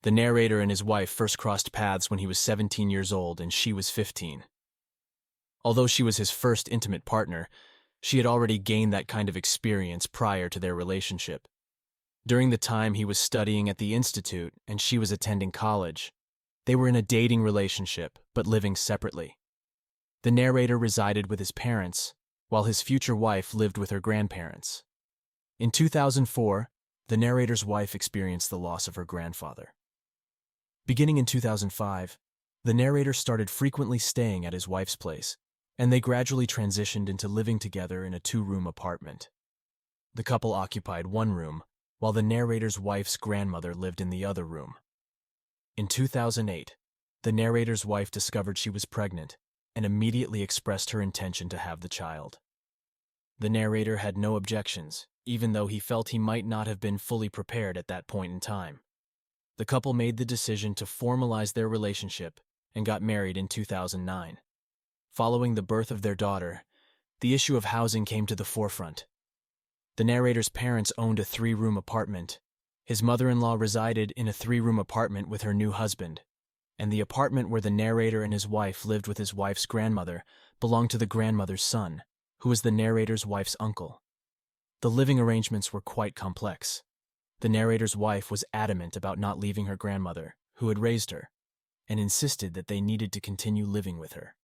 The narrator and his wife first crossed paths when he was 17 years old and she was 15. Although she was his first intimate partner, she had already gained that kind of experience prior to their relationship. During the time he was studying at the institute and she was attending college, they were in a dating relationship but living separately. The narrator resided with his parents, while his future wife lived with her grandparents. In 2004, the narrator's wife experienced the loss of her grandfather. Beginning in 2005, the narrator started frequently staying at his wife's place, and they gradually transitioned into living together in a 2-room apartment. The couple occupied one room, while the narrator's wife's grandmother lived in the other room. In 2008, the narrator's wife discovered she was pregnant and immediately expressed her intention to have the child. The narrator had no objections, even though he felt he might not have been fully prepared at that point in time. The couple made the decision to formalize their relationship and got married in 2009. Following the birth of their daughter, the issue of housing came to the forefront. The narrator's parents owned a 3-room apartment. His mother-in-law resided in a 3-room apartment with her new husband, and the apartment where the narrator and his wife lived with his wife's grandmother belonged to the grandmother's son, who was the narrator's wife's uncle. The living arrangements were quite complex. The narrator's wife was adamant about not leaving her grandmother, who had raised her, and insisted that they needed to continue living with her.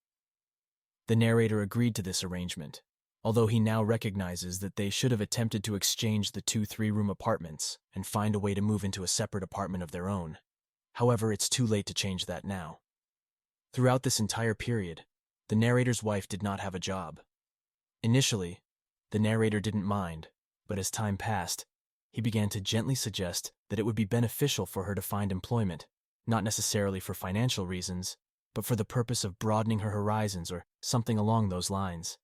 The narrator agreed to this arrangement, although he now recognizes that they should have attempted to exchange the 2 3-room apartments and find a way to move into a separate apartment of their own. However, it's too late to change that now. Throughout this entire period, the narrator's wife did not have a job. Initially, the narrator didn't mind, but as time passed, he began to gently suggest that it would be beneficial for her to find employment, not necessarily for financial reasons, but for the purpose of broadening her horizons or something along those lines.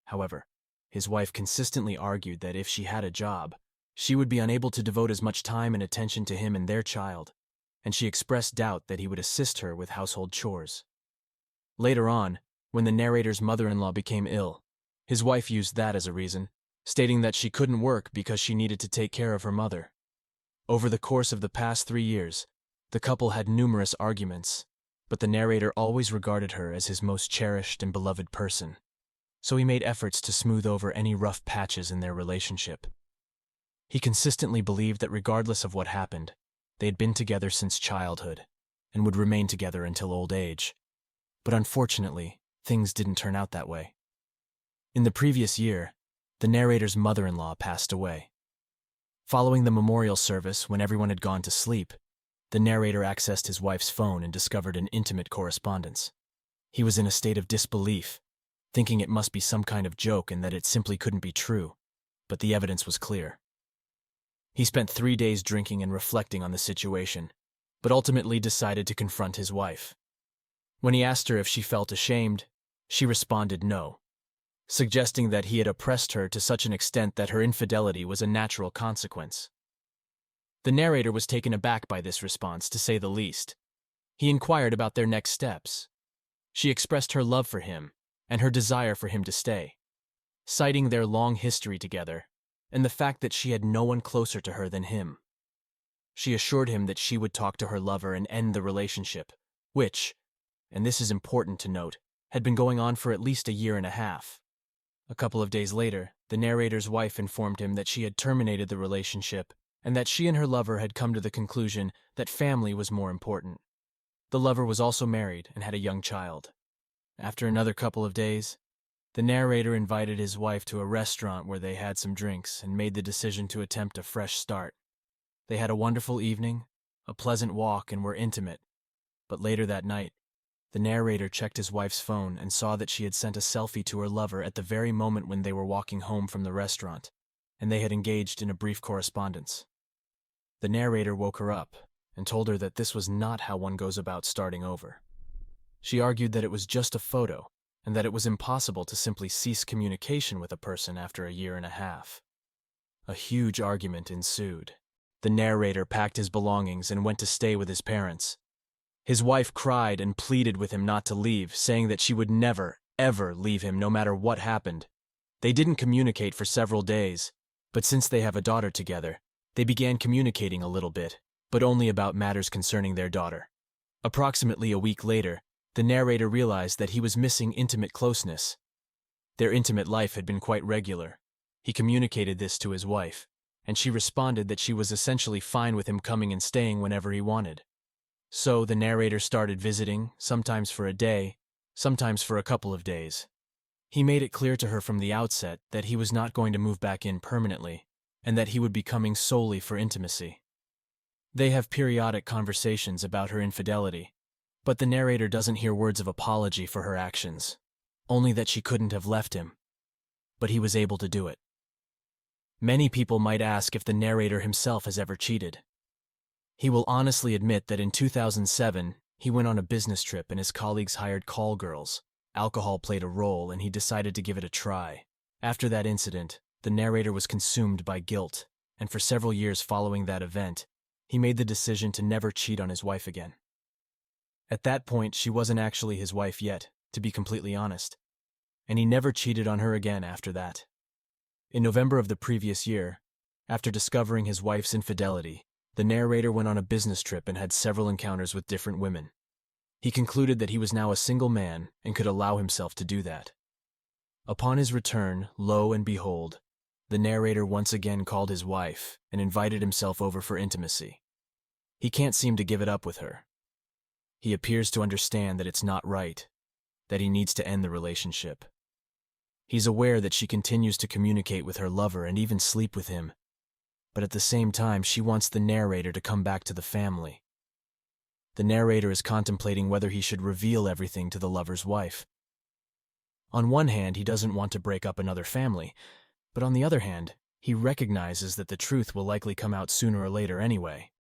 However, his wife consistently argued that if she had a job, she would be unable to devote as much time and attention to him and their child, and she expressed doubt that he would assist her with household chores. Later on, when the narrator's mother-in-law became ill, his wife used that as a reason, stating that she couldn't work because she needed to take care of her mother. Over the course of the past 3 years, the couple had numerous arguments, but the narrator always regarded her as his most cherished and beloved person, so he made efforts to smooth over any rough patches in their relationship. He consistently believed that regardless of what happened, they had been together since childhood and would remain together until old age. But unfortunately, things didn't turn out that way. In the previous year, the narrator's mother-in-law passed away. Following the memorial service, when everyone had gone to sleep, the narrator accessed his wife's phone and discovered an intimate correspondence. He was in a state of disbelief, thinking it must be some kind of joke and that it simply couldn't be true, but the evidence was clear. He spent 3 days drinking and reflecting on the situation, but ultimately decided to confront his wife. When he asked her if she felt ashamed, she responded no, suggesting that he had oppressed her to such an extent that her infidelity was a natural consequence. The narrator was taken aback by this response, to say the least. He inquired about their next steps. She expressed her love for him and her desire for him to stay, citing their long history together and the fact that she had no one closer to her than him. She assured him that she would talk to her lover and end the relationship, which, and this is important to note, had been going on for at least a year and a half. A couple of days later, the narrator's wife informed him that she had terminated the relationship and that she and her lover had come to the conclusion that family was more important. The lover was also married and had a young child. After another couple of days, the narrator invited his wife to a restaurant where they had some drinks and made the decision to attempt a fresh start. They had a wonderful evening, a pleasant walk, and were intimate. But later that night, the narrator checked his wife's phone and saw that she had sent a selfie to her lover at the very moment when they were walking home from the restaurant, and they had engaged in a brief correspondence. The narrator woke her up and told her that this was not how one goes about starting over. She argued that it was just a photo and that it was impossible to simply cease communication with a person after a year and a half. A huge argument ensued. The narrator packed his belongings and went to stay with his parents. His wife cried and pleaded with him not to leave, saying that she would never, ever leave him no matter what happened. They didn't communicate for several days, but since they have a daughter together, they began communicating a little bit, but only about matters concerning their daughter. Approximately a week later, the narrator realized that he was missing intimate closeness. Their intimate life had been quite regular. He communicated this to his wife, and she responded that she was essentially fine with him coming and staying whenever he wanted. So the narrator started visiting, sometimes for a day, sometimes for a couple of days. He made it clear to her from the outset that he was not going to move back in permanently, and that he would be coming solely for intimacy. They have periodic conversations about her infidelity, but the narrator doesn't hear words of apology for her actions, only that she couldn't have left him. But he was able to do it. Many people might ask if the narrator himself has ever cheated. He will honestly admit that in 2007, he went on a business trip and his colleagues hired call girls. Alcohol played a role and he decided to give it a try. After that incident, the narrator was consumed by guilt, and for several years following that event, he made the decision to never cheat on his wife again. At that point, she wasn't actually his wife yet, to be completely honest, and he never cheated on her again after that. In November of the previous year, after discovering his wife's infidelity, the narrator went on a business trip and had several encounters with different women. He concluded that he was now a single man and could allow himself to do that. Upon his return, lo and behold, the narrator once again called his wife and invited himself over for intimacy. He can't seem to give it up with her. He appears to understand that it's not right, that he needs to end the relationship. He's aware that she continues to communicate with her lover and even sleep with him, but at the same time she wants the narrator to come back to the family. The narrator is contemplating whether he should reveal everything to the lover's wife. On one hand, he doesn't want to break up another family, but on the other hand, he recognizes that the truth will likely come out sooner or later anyway,